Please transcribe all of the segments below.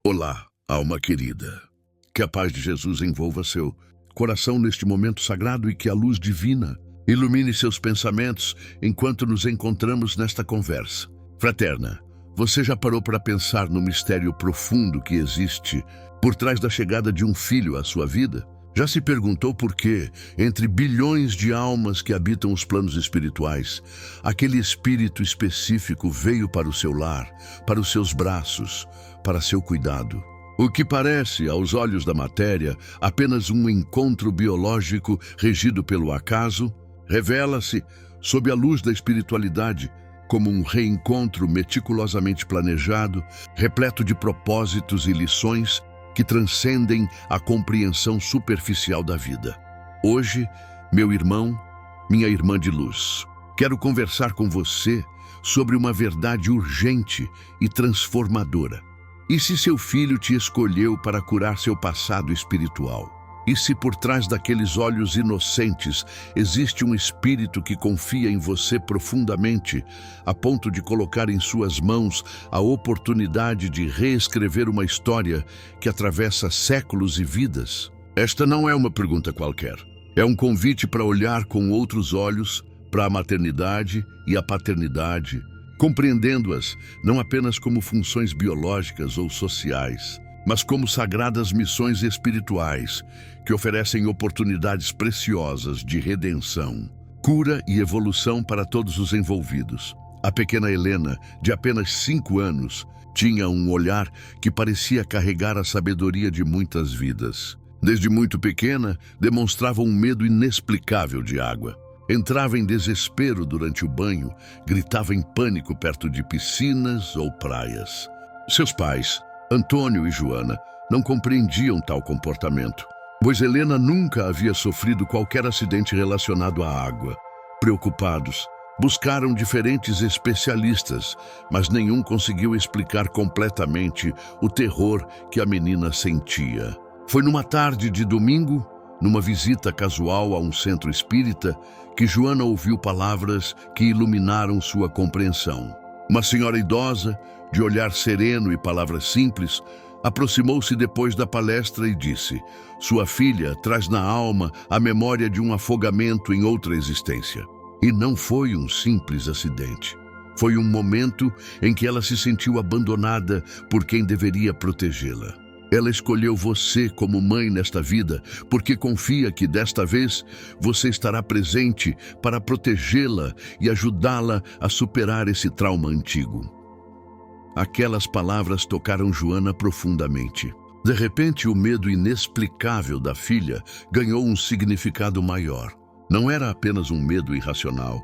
Olá, alma querida. Que a paz de Jesus envolva seu coração neste momento sagrado e que a luz divina ilumine seus pensamentos enquanto nos encontramos nesta conversa fraterna. Você já parou para pensar no mistério profundo que existe por trás da chegada de um filho à sua vida? Já se perguntou por que, entre bilhões de almas que habitam os planos espirituais, aquele espírito específico veio para o seu lar, para os seus braços, para seu cuidado? O que parece, aos olhos da matéria, apenas um encontro biológico regido pelo acaso, revela-se, sob a luz da espiritualidade, como um reencontro meticulosamente planejado, repleto de propósitos e lições que transcendem a compreensão superficial da vida. Hoje, meu irmão, minha irmã de luz, quero conversar com você sobre uma verdade urgente e transformadora. E se seu filho te escolheu para curar seu passado espiritual? E se por trás daqueles olhos inocentes existe um espírito que confia em você profundamente, a ponto de colocar em suas mãos a oportunidade de reescrever uma história que atravessa séculos e vidas? Esta não é uma pergunta qualquer. É um convite para olhar com outros olhos para a maternidade e a paternidade, compreendendo-as não apenas como funções biológicas ou sociais, mas como sagradas missões espirituais que oferecem oportunidades preciosas de redenção, cura e evolução para todos os envolvidos. A pequena Helena, de apenas 5 anos, tinha um olhar que parecia carregar a sabedoria de muitas vidas. Desde muito pequena, demonstrava um medo inexplicável de água. Entrava em desespero durante o banho, gritava em pânico perto de piscinas ou praias. Seus pais, Antônio e Joana, não compreendiam tal comportamento, pois Helena nunca havia sofrido qualquer acidente relacionado à água. Preocupados, buscaram diferentes especialistas, mas nenhum conseguiu explicar completamente o terror que a menina sentia. Foi numa tarde de domingo, numa visita casual a um centro espírita, que Joana ouviu palavras que iluminaram sua compreensão. Uma senhora idosa, de olhar sereno e palavras simples, aproximou-se depois da palestra e disse: "Sua filha traz na alma a memória de um afogamento em outra existência. E não foi um simples acidente. Foi um momento em que ela se sentiu abandonada por quem deveria protegê-la. Ela escolheu você como mãe nesta vida porque confia que desta vez você estará presente para protegê-la e ajudá-la a superar esse trauma antigo." Aquelas palavras tocaram Joana profundamente. De repente, o medo inexplicável da filha ganhou um significado maior. Não era apenas um medo irracional.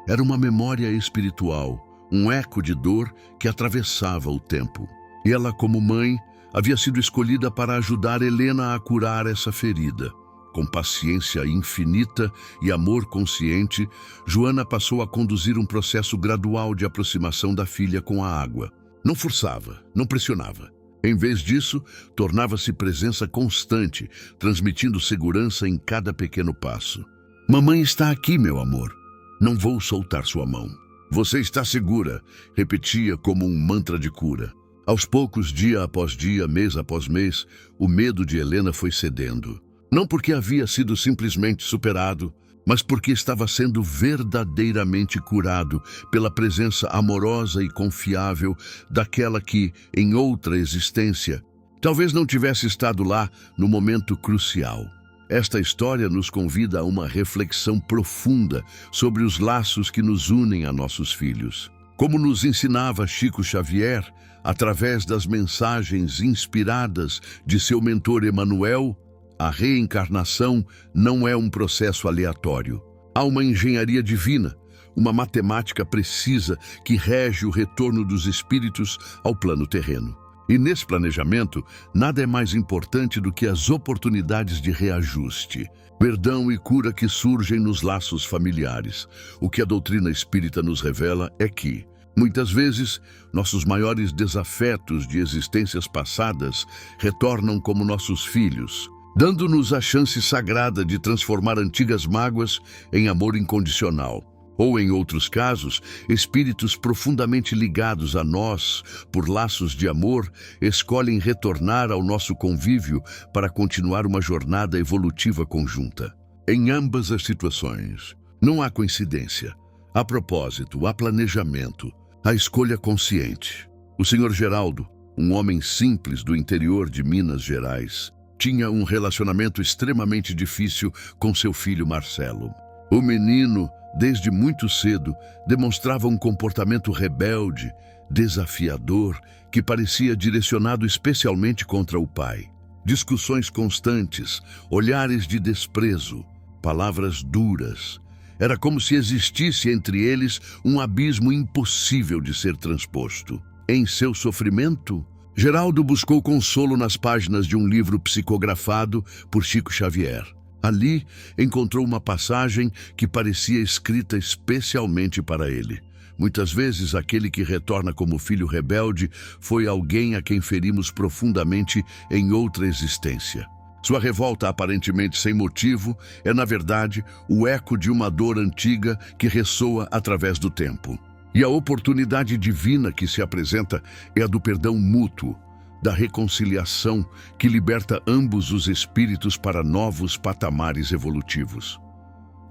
Era uma memória espiritual, um eco de dor que atravessava o tempo. E ela, como mãe, havia sido escolhida para ajudar Helena a curar essa ferida. Com paciência infinita e amor consciente, Joana passou a conduzir um processo gradual de aproximação da filha com a água. Não forçava, não pressionava. Em vez disso, tornava-se presença constante, transmitindo segurança em cada pequeno passo. "Mamãe está aqui, meu amor. Não vou soltar sua mão. Você está segura", repetia como um mantra de cura. Aos poucos, dia após dia, mês após mês, o medo de Helena foi cedendo. Não porque havia sido simplesmente superado, mas porque estava sendo verdadeiramente curado pela presença amorosa e confiável daquela que, em outra existência, talvez não tivesse estado lá no momento crucial. Esta história nos convida a uma reflexão profunda sobre os laços que nos unem a nossos filhos. Como nos ensinava Chico Xavier, através das mensagens inspiradas de seu mentor Emmanuel, a reencarnação não é um processo aleatório. Há uma engenharia divina, uma matemática precisa que rege o retorno dos espíritos ao plano terreno. E nesse planejamento, nada é mais importante do que as oportunidades de reajuste, perdão e cura que surgem nos laços familiares. O que a doutrina espírita nos revela é que, muitas vezes, nossos maiores desafetos de existências passadas retornam como nossos filhos, dando-nos a chance sagrada de transformar antigas mágoas em amor incondicional. Ou, em outros casos, espíritos profundamente ligados a nós por laços de amor escolhem retornar ao nosso convívio para continuar uma jornada evolutiva conjunta. Em ambas as situações, não há coincidência. Há propósito, há planejamento, há escolha consciente. O Sr. Geraldo, um homem simples do interior de Minas Gerais, tinha um relacionamento extremamente difícil com seu filho Marcelo. O menino, desde muito cedo, demonstrava um comportamento rebelde, desafiador, que parecia direcionado especialmente contra o pai. Discussões constantes, olhares de desprezo, palavras duras. Era como se existisse entre eles um abismo impossível de ser transposto. Em seu sofrimento, Geraldo buscou consolo nas páginas de um livro psicografado por Chico Xavier. Ali, encontrou uma passagem que parecia escrita especialmente para ele. Muitas vezes, aquele que retorna como filho rebelde foi alguém a quem ferimos profundamente em outra existência. Sua revolta, aparentemente sem motivo, é, na verdade, o eco de uma dor antiga que ressoa através do tempo. E a oportunidade divina que se apresenta é a do perdão mútuo, da reconciliação que liberta ambos os espíritos para novos patamares evolutivos.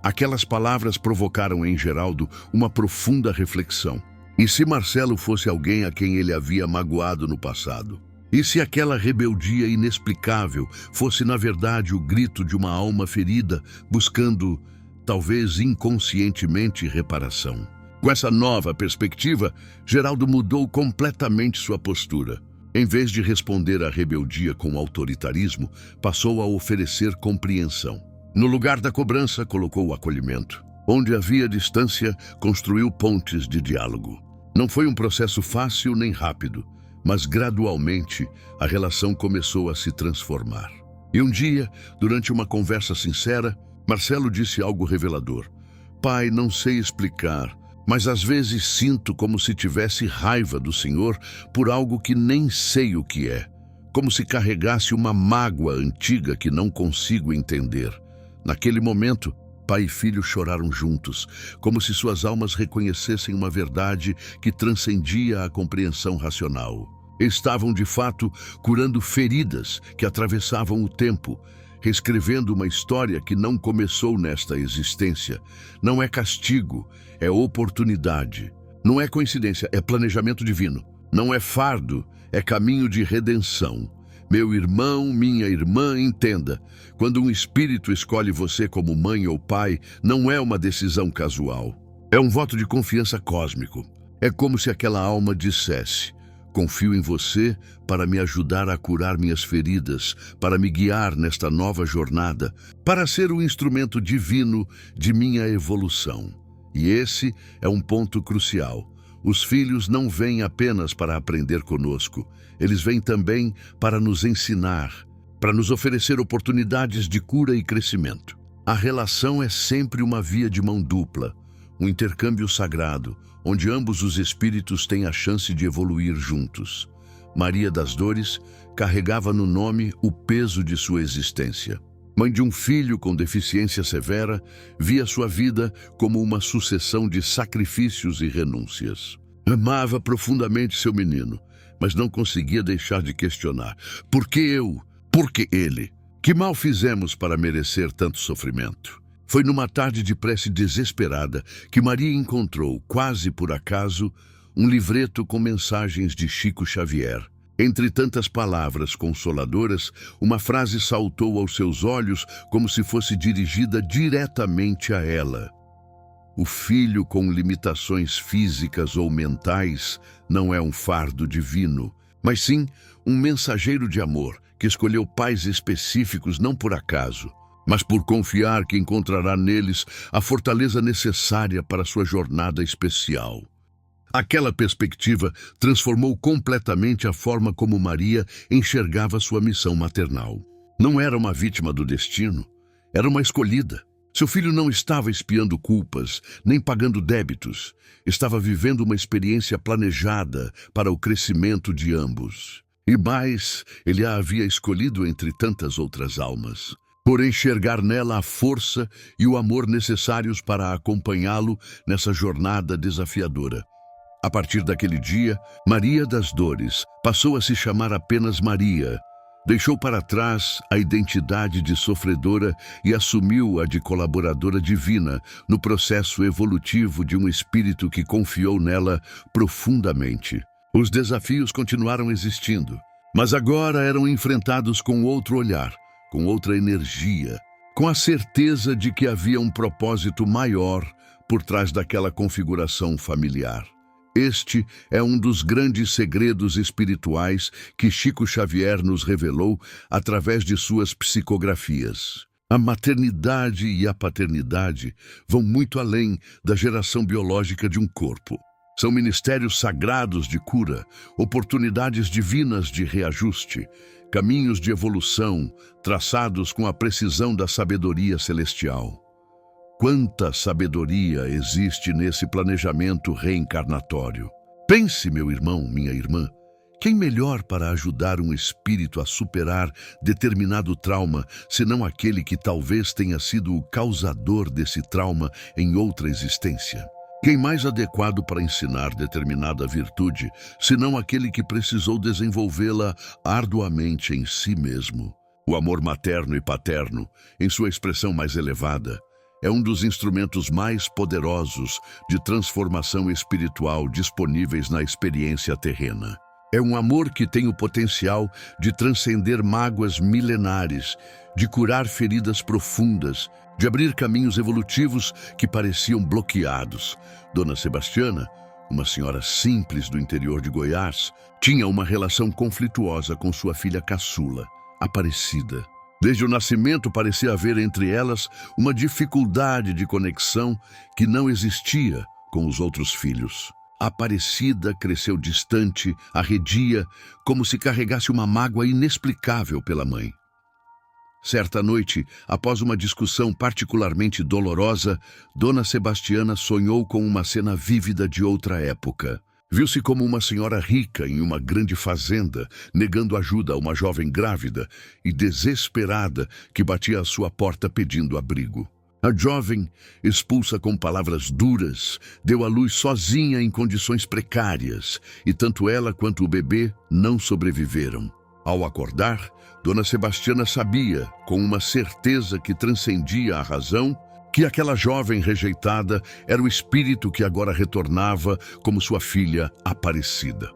Aquelas palavras provocaram em Geraldo uma profunda reflexão. E se Marcelo fosse alguém a quem ele havia magoado no passado? E se aquela rebeldia inexplicável fosse, na verdade, o grito de uma alma ferida, buscando, talvez inconscientemente, reparação? Com essa nova perspectiva, Geraldo mudou completamente sua postura. Em vez de responder à rebeldia com autoritarismo, passou a oferecer compreensão. No lugar da cobrança, colocou o acolhimento. Onde havia distância, construiu pontes de diálogo. Não foi um processo fácil nem rápido, mas gradualmente a relação começou a se transformar. E um dia, durante uma conversa sincera, Marcelo disse algo revelador. Pai, não sei explicar, mas às vezes sinto como se tivesse raiva do Senhor por algo que nem sei o que é. Como se carregasse uma mágoa antiga que não consigo entender. Naquele momento, pai e filho choraram juntos, como se suas almas reconhecessem uma verdade que transcendia a compreensão racional. Estavam, de fato, curando feridas que atravessavam o tempo, reescrevendo uma história que não começou nesta existência. Não é castigo, é oportunidade. Não é coincidência, é planejamento divino. Não é fardo, é caminho de redenção. Meu irmão, minha irmã, entenda. Quando um espírito escolhe você como mãe ou pai, não é uma decisão casual. É um voto de confiança cósmico. É como se aquela alma dissesse: confio em você para me ajudar a curar minhas feridas, para me guiar nesta nova jornada, para ser o instrumento divino de minha evolução. E esse é um ponto crucial. Os filhos não vêm apenas para aprender conosco, eles vêm também para nos ensinar, para nos oferecer oportunidades de cura e crescimento. A relação é sempre uma via de mão dupla, um intercâmbio sagrado, onde ambos os espíritos têm a chance de evoluir juntos. Maria das Dores carregava no nome o peso de sua existência. Mãe de um filho com deficiência severa, via sua vida como uma sucessão de sacrifícios e renúncias. Amava profundamente seu menino, mas não conseguia deixar de questionar. Por que eu? Por que ele? Que mal fizemos para merecer tanto sofrimento? Foi numa tarde de prece desesperada que Maria encontrou, quase por acaso, um livreto com mensagens de Chico Xavier. Entre tantas palavras consoladoras, uma frase saltou aos seus olhos como se fosse dirigida diretamente a ela. O filho com limitações físicas ou mentais não é um fardo divino, mas sim um mensageiro de amor que escolheu pais específicos não por acaso, mas por confiar que encontrará neles a fortaleza necessária para sua jornada especial. Aquela perspectiva transformou completamente a forma como Maria enxergava sua missão maternal. Não era uma vítima do destino, era uma escolhida. Seu filho não estava expiando culpas, nem pagando débitos. Estava vivendo uma experiência planejada para o crescimento de ambos. E mais, ele a havia escolhido entre tantas outras almas. por enxergar nela a força e o amor necessários para acompanhá-lo nessa jornada desafiadora. A partir daquele dia, Maria das Dores passou a se chamar apenas Maria. Deixou para trás a identidade de sofredora e assumiu a de colaboradora divina no processo evolutivo de um espírito que confiou nela profundamente. Os desafios continuaram existindo, mas agora eram enfrentados com outro olhar, com outra energia, com a certeza de que havia um propósito maior por trás daquela configuração familiar. Este é um dos grandes segredos espirituais que Chico Xavier nos revelou através de suas psicografias. A maternidade e a paternidade vão muito além da geração biológica de um corpo. São ministérios sagrados de cura, oportunidades divinas de reajuste, caminhos de evolução traçados com a precisão da sabedoria celestial. Quanta sabedoria existe nesse planejamento reencarnatório! Pense, meu irmão, minha irmã, quem melhor para ajudar um espírito a superar determinado trauma, senão aquele que talvez tenha sido o causador desse trauma em outra existência? Quem mais adequado para ensinar determinada virtude, senão aquele que precisou desenvolvê-la arduamente em si mesmo? O amor materno e paterno, em sua expressão mais elevada, é um dos instrumentos mais poderosos de transformação espiritual disponíveis na experiência terrena. É um amor que tem o potencial de transcender mágoas milenares, de curar feridas profundas, de abrir caminhos evolutivos que pareciam bloqueados. Dona Sebastiana, uma senhora simples do interior de Goiás, tinha uma relação conflituosa com sua filha caçula, Aparecida. Desde o nascimento parecia haver entre elas uma dificuldade de conexão que não existia com os outros filhos. A Aparecida cresceu distante, arredia, como se carregasse uma mágoa inexplicável pela mãe. Certa noite, após uma discussão particularmente dolorosa, Dona Sebastiana sonhou com uma cena vívida de outra época. Viu-se como uma senhora rica em uma grande fazenda, negando ajuda a uma jovem grávida e desesperada que batia à sua porta pedindo abrigo. A jovem, expulsa com palavras duras, deu à luz sozinha em condições precárias, e tanto ela quanto o bebê não sobreviveram. Ao acordar, Dona Sebastiana sabia, com uma certeza que transcendia a razão, que aquela jovem rejeitada era o espírito que agora retornava como sua filha Aparecida.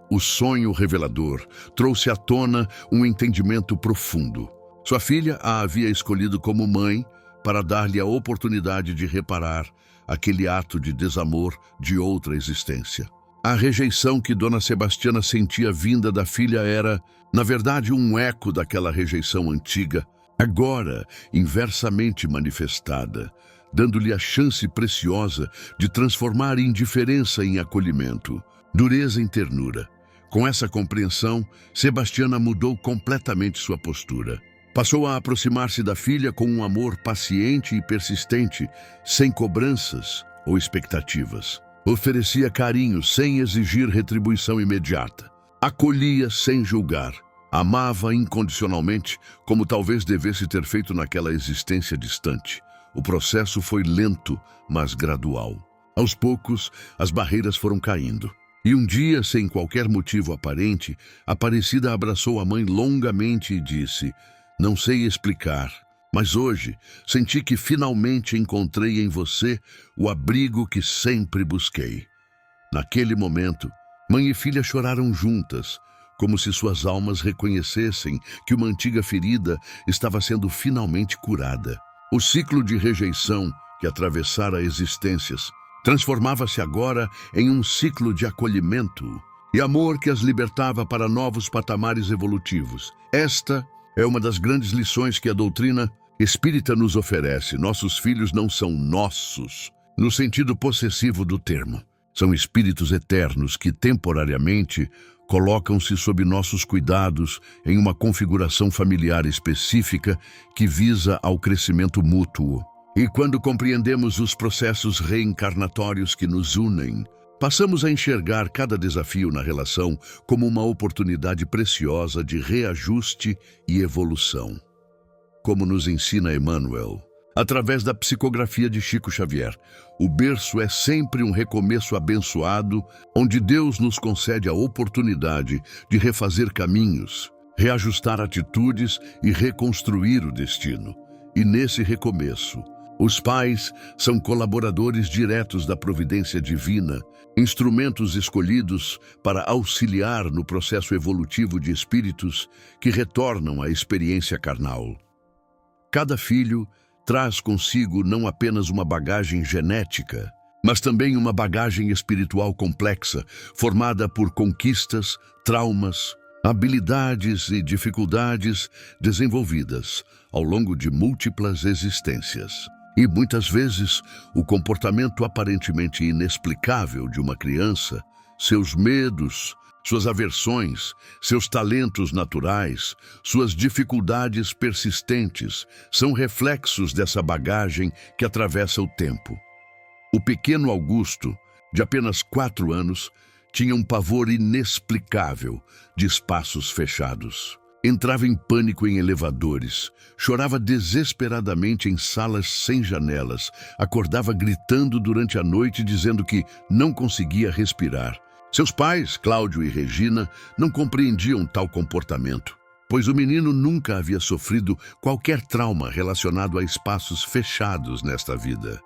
O sonho revelador trouxe à tona um entendimento profundo. Sua filha a havia escolhido como mãe para dar-lhe a oportunidade de reparar aquele ato de desamor de outra existência. A rejeição que Dona Sebastiana sentia vinda da filha era, na verdade, um eco daquela rejeição antiga, agora inversamente manifestada, dando-lhe a chance preciosa de transformar indiferença em acolhimento, dureza em ternura. Com essa compreensão, Sebastiana mudou completamente sua postura. Passou a aproximar-se da filha com um amor paciente e persistente, sem cobranças ou expectativas. Oferecia carinho sem exigir retribuição imediata. Acolhia sem julgar. Amava incondicionalmente, como talvez devesse ter feito naquela existência distante. O processo foi lento, mas gradual. Aos poucos, as barreiras foram caindo. E um dia, sem qualquer motivo aparente, Aparecida abraçou a mãe longamente e disse: "Não sei explicar, mas hoje senti que finalmente encontrei em você o abrigo que sempre busquei." Naquele momento, mãe e filha choraram juntas, como se suas almas reconhecessem que uma antiga ferida estava sendo finalmente curada. O ciclo de rejeição que atravessara existências transformava-se agora em um ciclo de acolhimento e amor que as libertava para novos patamares evolutivos. Esta é uma das grandes lições que a doutrina espírita nos oferece. Nossos filhos não são nossos, no sentido possessivo do termo. São espíritos eternos que, temporariamente, colocam-se sob nossos cuidados em uma configuração familiar específica que visa ao crescimento mútuo. E quando compreendemos os processos reencarnatórios que nos unem, passamos a enxergar cada desafio na relação como uma oportunidade preciosa de reajuste e evolução. como nos ensina Emmanuel. Através da psicografia de Chico Xavier, o berço é sempre um recomeço abençoado, onde Deus nos concede a oportunidade de refazer caminhos, reajustar atitudes e reconstruir o destino. E nesse recomeço, os pais são colaboradores diretos da providência divina, instrumentos escolhidos para auxiliar no processo evolutivo de espíritos que retornam à experiência carnal. Cada filho traz consigo não apenas uma bagagem genética, mas também uma bagagem espiritual complexa, formada por conquistas, traumas, habilidades e dificuldades desenvolvidas ao longo de múltiplas existências. E muitas vezes, o comportamento aparentemente inexplicável de uma criança, seus medos, suas aversões, seus talentos naturais, suas dificuldades persistentes, são reflexos dessa bagagem que atravessa o tempo. O pequeno Augusto, de apenas 4 anos, tinha um pavor inexplicável de espaços fechados. Entrava em pânico em elevadores, chorava desesperadamente em salas sem janelas, acordava gritando durante a noite dizendo que não conseguia respirar. Seus pais, Cláudio e Regina, não compreendiam tal comportamento, pois o menino nunca havia sofrido qualquer trauma relacionado a espaços fechados nesta vida.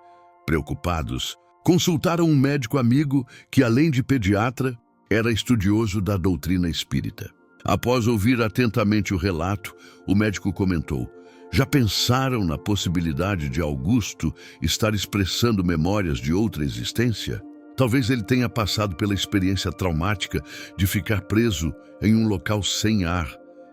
Preocupados, consultaram um médico amigo que, além de pediatra, era estudioso da doutrina espírita. Após ouvir atentamente o relato, o médico comentou: "Já pensaram na possibilidade de Augusto estar expressando memórias de outra existência? Talvez ele tenha passado pela experiência traumática de ficar preso em um local sem ar,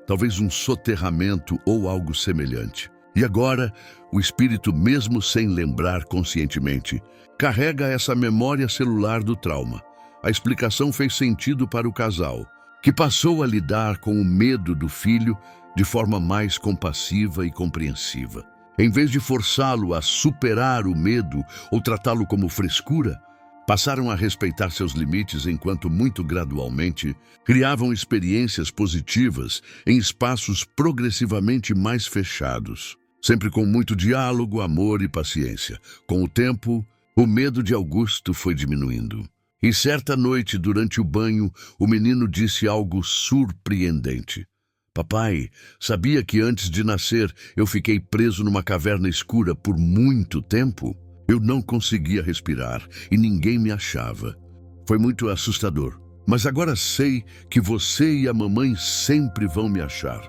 talvez um soterramento ou algo semelhante. E agora, o espírito, mesmo sem lembrar conscientemente, carrega essa memória celular do trauma." A explicação fez sentido para o casal, que passou a lidar com o medo do filho de forma mais compassiva e compreensiva. Em vez de forçá-lo a superar o medo ou tratá-lo como frescura, passaram a respeitar seus limites enquanto, muito gradualmente, criavam experiências positivas em espaços progressivamente mais fechados, sempre com muito diálogo, amor e paciência. Com o tempo, o medo de Augusto foi diminuindo. E certa noite, durante o banho, o menino disse algo surpreendente. "Papai, sabia que antes de nascer eu fiquei preso numa caverna escura por muito tempo? Eu não conseguia respirar e ninguém me achava. Foi muito assustador. Mas agora sei que você e a mamãe sempre vão me achar.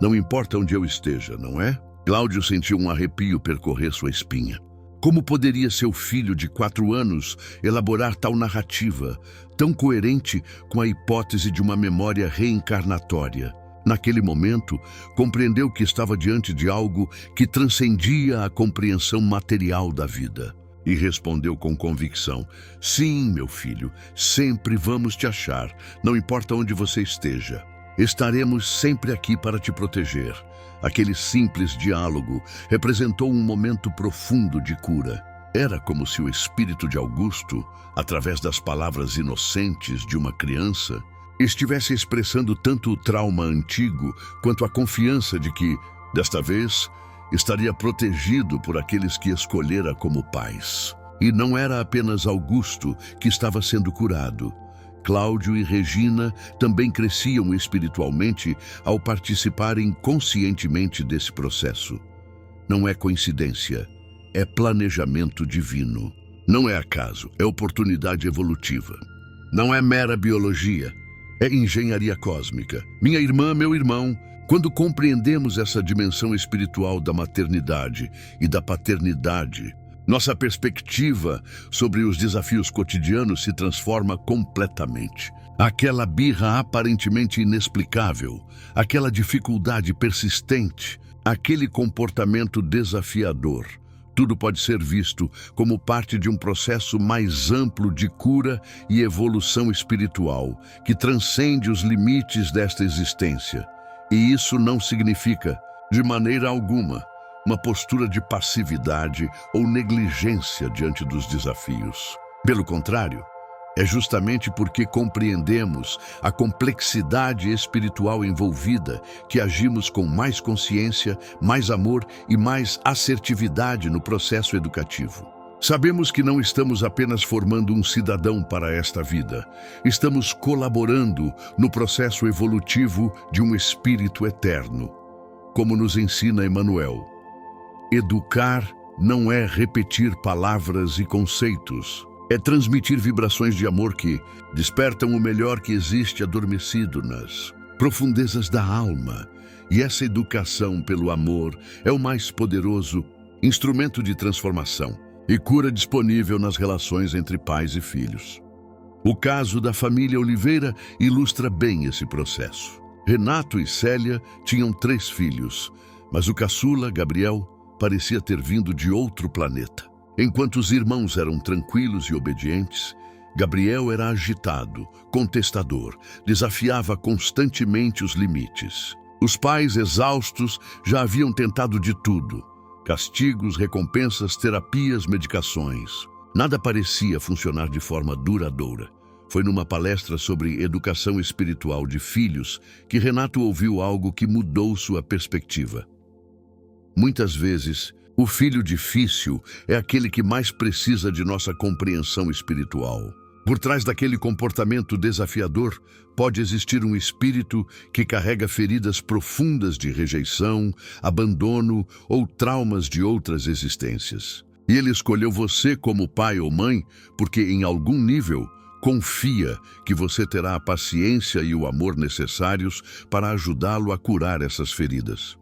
Não importa onde eu esteja, não é?" Cláudio sentiu um arrepio percorrer sua espinha. Como poderia seu filho de 4 anos elaborar tal narrativa, tão coerente com a hipótese de uma memória reencarnatória? Naquele momento, compreendeu que estava diante de algo que transcendia a compreensão material da vida. E respondeu com convicção: "Sim, meu filho, sempre vamos te achar, não importa onde você esteja. Estaremos sempre aqui para te proteger." Aquele simples diálogo representou um momento profundo de cura. Era como se o espírito de Augusto, através das palavras inocentes de uma criança, estivesse expressando tanto o trauma antigo quanto a confiança de que, desta vez, estaria protegido por aqueles que escolhera como pais. E não era apenas Augusto que estava sendo curado. Cláudio e Regina também cresciam espiritualmente ao participarem conscientemente desse processo. Não é coincidência, é planejamento divino. Não é acaso, é oportunidade evolutiva. Não é mera biologia, é engenharia cósmica. Minha irmã, meu irmão, quando compreendemos essa dimensão espiritual da maternidade e da paternidade, nossa perspectiva sobre os desafios cotidianos se transforma completamente. Aquela birra aparentemente inexplicável, aquela dificuldade persistente, aquele comportamento desafiador, tudo pode ser visto como parte de um processo mais amplo de cura e evolução espiritual, que transcende os limites desta existência. E isso não significa, de maneira alguma, uma postura de passividade ou negligência diante dos desafios. Pelo contrário, É justamente porque compreendemos a complexidade espiritual envolvida que agimos com mais consciência, mais amor e mais assertividade no processo educativo. Sabemos que não estamos apenas formando um cidadão para esta vida, estamos colaborando no processo evolutivo de um espírito eterno. Como nos ensina Emmanuel, educar não é repetir palavras e conceitos, é transmitir vibrações de amor que despertam o melhor que existe adormecido nas profundezas da alma. E essa educação pelo amor é o mais poderoso instrumento de transformação e cura disponível nas relações entre pais e filhos. O caso da família Oliveira ilustra bem esse processo. Renato e Célia tinham 3 filhos, mas o caçula, Gabriel, parecia ter vindo de outro planeta. Enquanto os irmãos eram tranquilos e obedientes, Gabriel era agitado, contestador, desafiava constantemente os limites. Os pais, exaustos, já haviam tentado de tudo: castigos, recompensas, terapias, medicações. Nada parecia funcionar de forma duradoura. Foi numa palestra sobre educação espiritual de filhos que Renato ouviu algo que mudou sua perspectiva. Muitas vezes, o filho difícil é aquele que mais precisa de nossa compreensão espiritual. Por trás daquele comportamento desafiador, pode existir um espírito que carrega feridas profundas de rejeição, abandono ou traumas de outras existências. E ele escolheu você como pai ou mãe porque, em algum nível, confia que você terá a paciência e o amor necessários para ajudá-lo a curar essas feridas.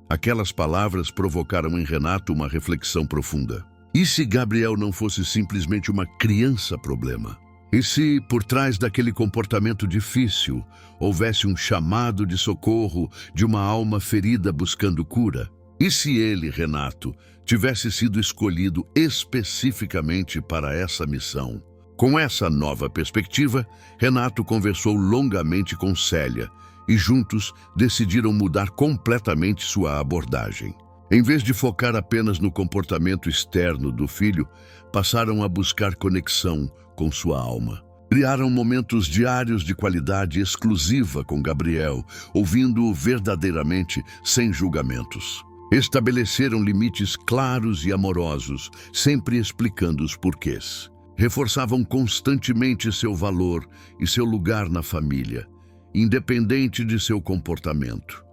Aquelas palavras provocaram em Renato uma reflexão profunda. E se Gabriel não fosse simplesmente uma criança-problema? E se, por trás daquele comportamento difícil, houvesse um chamado de socorro de uma alma ferida buscando cura? E se ele, Renato, tivesse sido escolhido especificamente para essa missão? Com essa nova perspectiva, Renato conversou longamente com Célia, e juntos decidiram mudar completamente sua abordagem. Em vez de focar apenas no comportamento externo do filho, passaram a buscar conexão com sua alma. Criaram momentos diários de qualidade exclusiva com Gabriel, ouvindo-o verdadeiramente sem julgamentos. Estabeleceram limites claros e amorosos, sempre explicando os porquês. Reforçavam constantemente seu valor e seu lugar na família, independente de seu comportamento.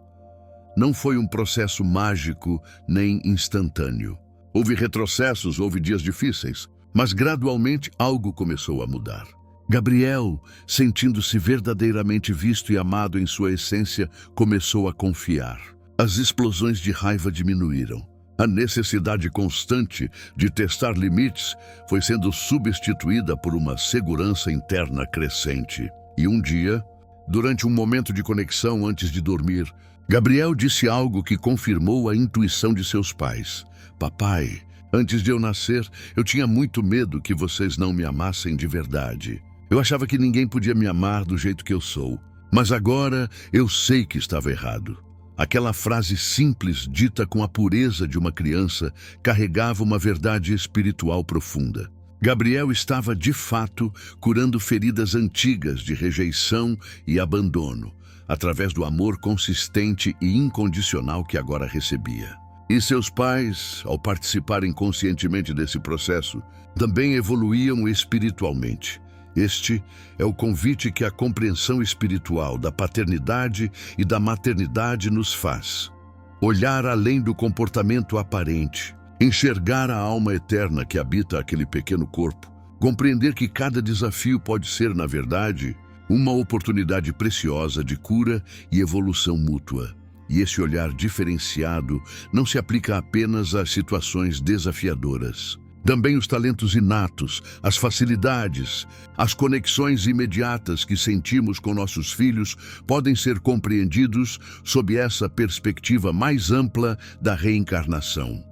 Não foi um processo mágico nem instantâneo. Houve retrocessos, houve dias difíceis, mas gradualmente algo começou a mudar. Gabriel, sentindo-se verdadeiramente visto e amado em sua essência, começou a confiar. As explosões de raiva diminuíram. A necessidade constante de testar limites foi sendo substituída por uma segurança interna crescente. E um dia, durante um momento de conexão antes de dormir, Gabriel disse algo que confirmou a intuição de seus pais. Papai, antes de eu nascer, eu tinha muito medo que vocês não me amassem de verdade. Eu achava que ninguém podia me amar do jeito que eu sou. Mas agora eu sei que estava errado. Aquela frase simples, dita com a pureza de uma criança, carregava uma verdade espiritual profunda. Gabriel estava, de fato, curando feridas antigas de rejeição e abandono, através do amor consistente e incondicional que agora recebia. E seus pais, ao participarem conscientemente desse processo, também evoluíam espiritualmente. Este é o convite que a compreensão espiritual da paternidade e da maternidade nos faz. Olhar além do comportamento aparente, enxergar a alma eterna que habita aquele pequeno corpo, compreender que cada desafio pode ser, na verdade, uma oportunidade preciosa de cura e evolução mútua. E esse olhar diferenciado não se aplica apenas às situações desafiadoras. Também os talentos inatos, as facilidades, as conexões imediatas que sentimos com nossos filhos podem ser compreendidos sob essa perspectiva mais ampla da reencarnação.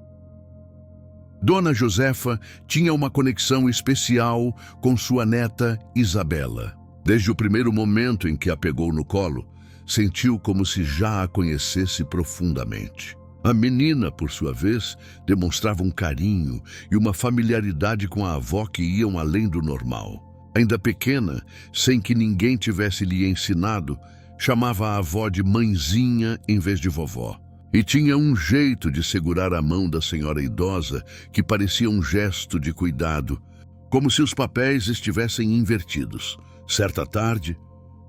Dona Josefa tinha uma conexão especial com sua neta Isabela. Desde o primeiro momento em que a pegou no colo, sentiu como se já a conhecesse profundamente. A menina, por sua vez, demonstrava um carinho e uma familiaridade com a avó que iam além do normal. Ainda pequena, sem que ninguém tivesse lhe ensinado, chamava a avó de mãezinha em vez de vovó. E tinha um jeito de segurar a mão da senhora idosa que parecia um gesto de cuidado, como se os papéis estivessem invertidos. Certa tarde,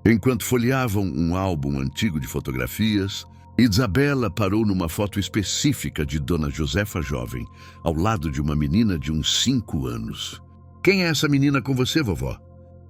enquanto folheavam um álbum antigo de fotografias, Isabela parou numa foto específica de Dona Josefa jovem, ao lado de uma menina de uns 5 anos. "Quem é essa menina com você, vovó?"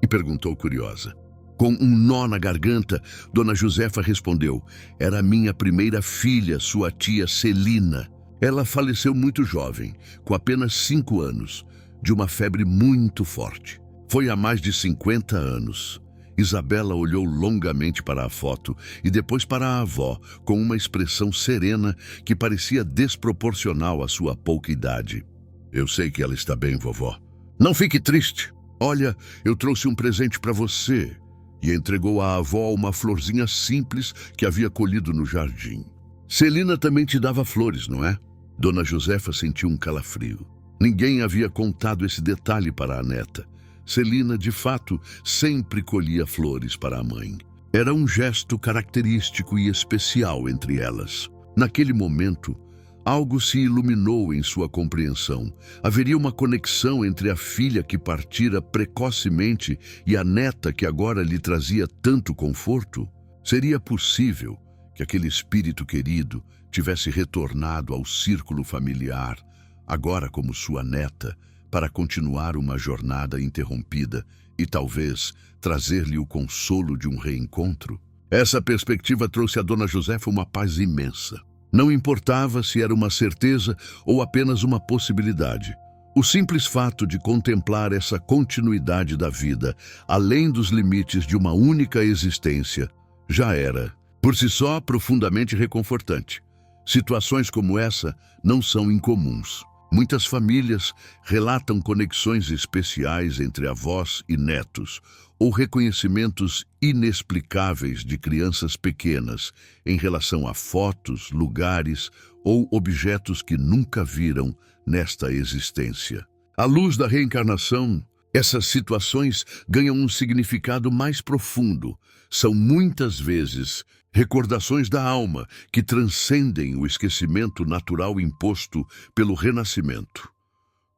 E perguntou curiosa. Com um nó na garganta, Dona Josefa respondeu: "Era minha primeira filha, sua tia Celina. Ela faleceu muito jovem, com apenas 5 anos, de uma febre muito forte. Foi há mais de 50 anos." Isabela olhou longamente para a foto e depois para a avó, com uma expressão serena que parecia desproporcional à sua pouca idade. "Eu sei que ela está bem, vovó. Não fique triste. Olha, eu trouxe um presente para você." E entregou à avó uma florzinha simples que havia colhido no jardim. "Celina também te dava flores, não é?" Dona Josefa sentiu um calafrio. Ninguém havia contado esse detalhe para a neta. Celina, de fato, sempre colhia flores para a mãe. Era um gesto característico e especial entre elas. Naquele momento, algo se iluminou em sua compreensão. Haveria uma conexão entre a filha que partira precocemente e a neta que agora lhe trazia tanto conforto? Seria possível que aquele espírito querido tivesse retornado ao círculo familiar, agora como sua neta, para continuar uma jornada interrompida e talvez trazer-lhe o consolo de um reencontro? Essa perspectiva trouxe a Dona Josefa uma paz imensa. Não importava se era uma certeza ou apenas uma possibilidade. O simples fato de contemplar essa continuidade da vida, além dos limites de uma única existência, já era, por si só, profundamente reconfortante. Situações como essa não são incomuns. Muitas famílias relatam conexões especiais entre avós e netos, ou reconhecimentos inexplicáveis de crianças pequenas em relação a fotos, lugares ou objetos que nunca viram nesta existência. À luz da reencarnação, essas situações ganham um significado mais profundo. São muitas vezes recordações da alma que transcendem o esquecimento natural imposto pelo renascimento.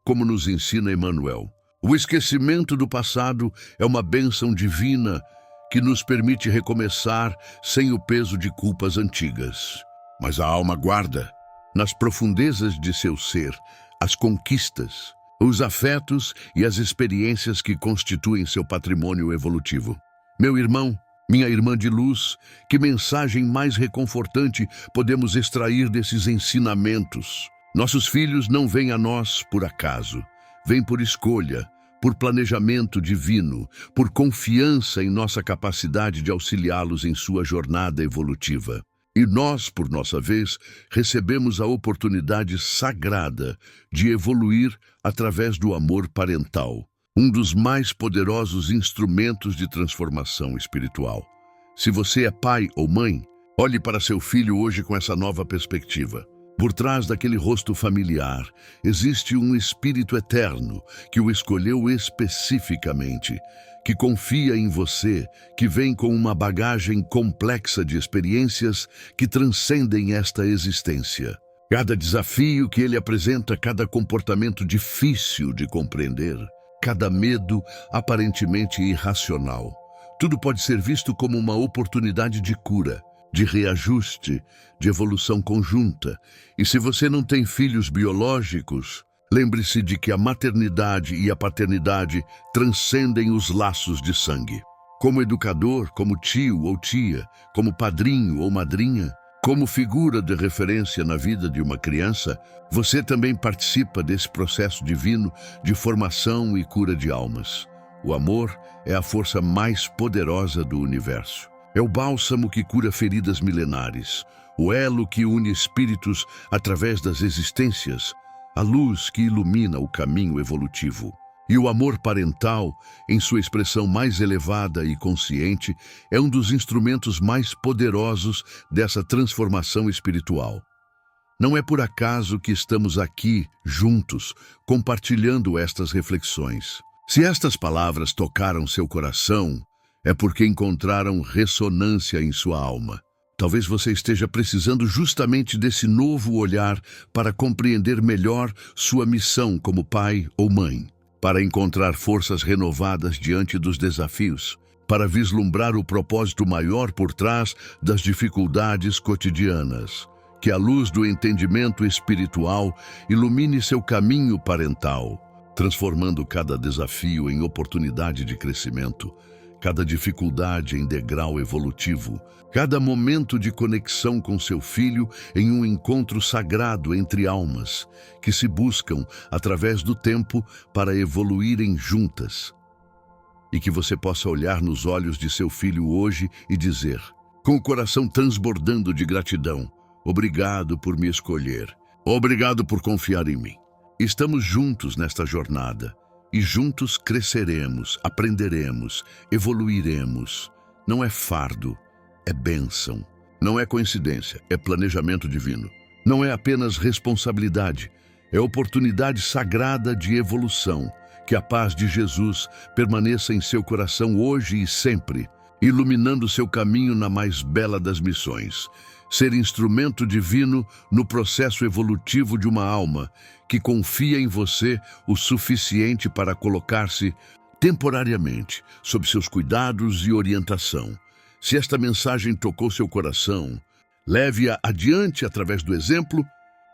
Como nos ensina Emmanuel, o esquecimento do passado é uma bênção divina que nos permite recomeçar sem o peso de culpas antigas. Mas a alma guarda, nas profundezas de seu ser, as conquistas, os afetos e as experiências que constituem seu patrimônio evolutivo. Meu irmão, minha irmã de luz, que mensagem mais reconfortante podemos extrair desses ensinamentos? Nossos filhos não vêm a nós por acaso, vêm por escolha, por planejamento divino, por confiança em nossa capacidade de auxiliá-los em sua jornada evolutiva. E nós, por nossa vez, recebemos a oportunidade sagrada de evoluir através do amor parental, um dos mais poderosos instrumentos de transformação espiritual. Se você é pai ou mãe, olhe para seu filho hoje com essa nova perspectiva. Por trás daquele rosto familiar, existe um espírito eterno que o escolheu especificamente, que confia em você, que vem com uma bagagem complexa de experiências que transcendem esta existência. Cada desafio que ele apresenta, cada comportamento difícil de compreender, cada medo aparentemente irracional, tudo pode ser visto como uma oportunidade de cura, de reajuste, de evolução conjunta. E se você não tem filhos biológicos, lembre-se de que a maternidade e a paternidade transcendem os laços de sangue. Como educador, como tio ou tia, como padrinho ou madrinha, como figura de referência na vida de uma criança, você também participa desse processo divino de formação e cura de almas. O amor é a força mais poderosa do universo. É o bálsamo que cura feridas milenares, o elo que une espíritos através das existências, a luz que ilumina o caminho evolutivo. E o amor parental, em sua expressão mais elevada e consciente, é um dos instrumentos mais poderosos dessa transformação espiritual. Não é por acaso que estamos aqui, juntos, compartilhando estas reflexões. Se estas palavras tocaram seu coração, é porque encontraram ressonância em sua alma. Talvez você esteja precisando justamente desse novo olhar para compreender melhor sua missão como pai ou mãe, para encontrar forças renovadas diante dos desafios, para vislumbrar o propósito maior por trás das dificuldades cotidianas. Que a luz do entendimento espiritual ilumine seu caminho parental, transformando cada desafio em oportunidade de crescimento, cada dificuldade em degrau evolutivo, cada momento de conexão com seu filho em um encontro sagrado entre almas, que se buscam através do tempo para evoluírem juntas. E que você possa olhar nos olhos de seu filho hoje e dizer, com o coração transbordando de gratidão: obrigado por me escolher, obrigado por confiar em mim. Estamos juntos nesta jornada. E juntos cresceremos, aprenderemos, evoluiremos. Não é fardo, é bênção. Não é coincidência, é planejamento divino. Não é apenas responsabilidade, é oportunidade sagrada de evolução. Que a paz de Jesus permaneça em seu coração hoje e sempre, iluminando seu caminho na mais bela das missões. Ser instrumento divino no processo evolutivo de uma alma que confia em você o suficiente para colocar-se temporariamente sob seus cuidados e orientação. Se esta mensagem tocou seu coração, leve-a adiante através do exemplo,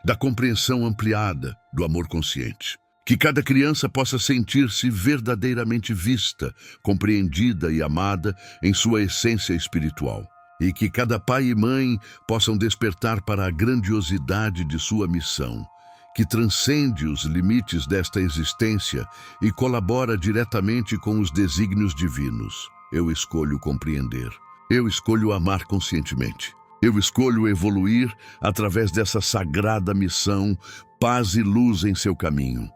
da compreensão ampliada, do amor consciente. Que cada criança possa sentir-se verdadeiramente vista, compreendida e amada em sua essência espiritual. E que cada pai e mãe possam despertar para a grandiosidade de sua missão, que transcende os limites desta existência e colabora diretamente com os desígnios divinos. Eu escolho compreender. Eu escolho amar conscientemente. Eu escolho evoluir através dessa sagrada missão, paz e luz em seu caminho.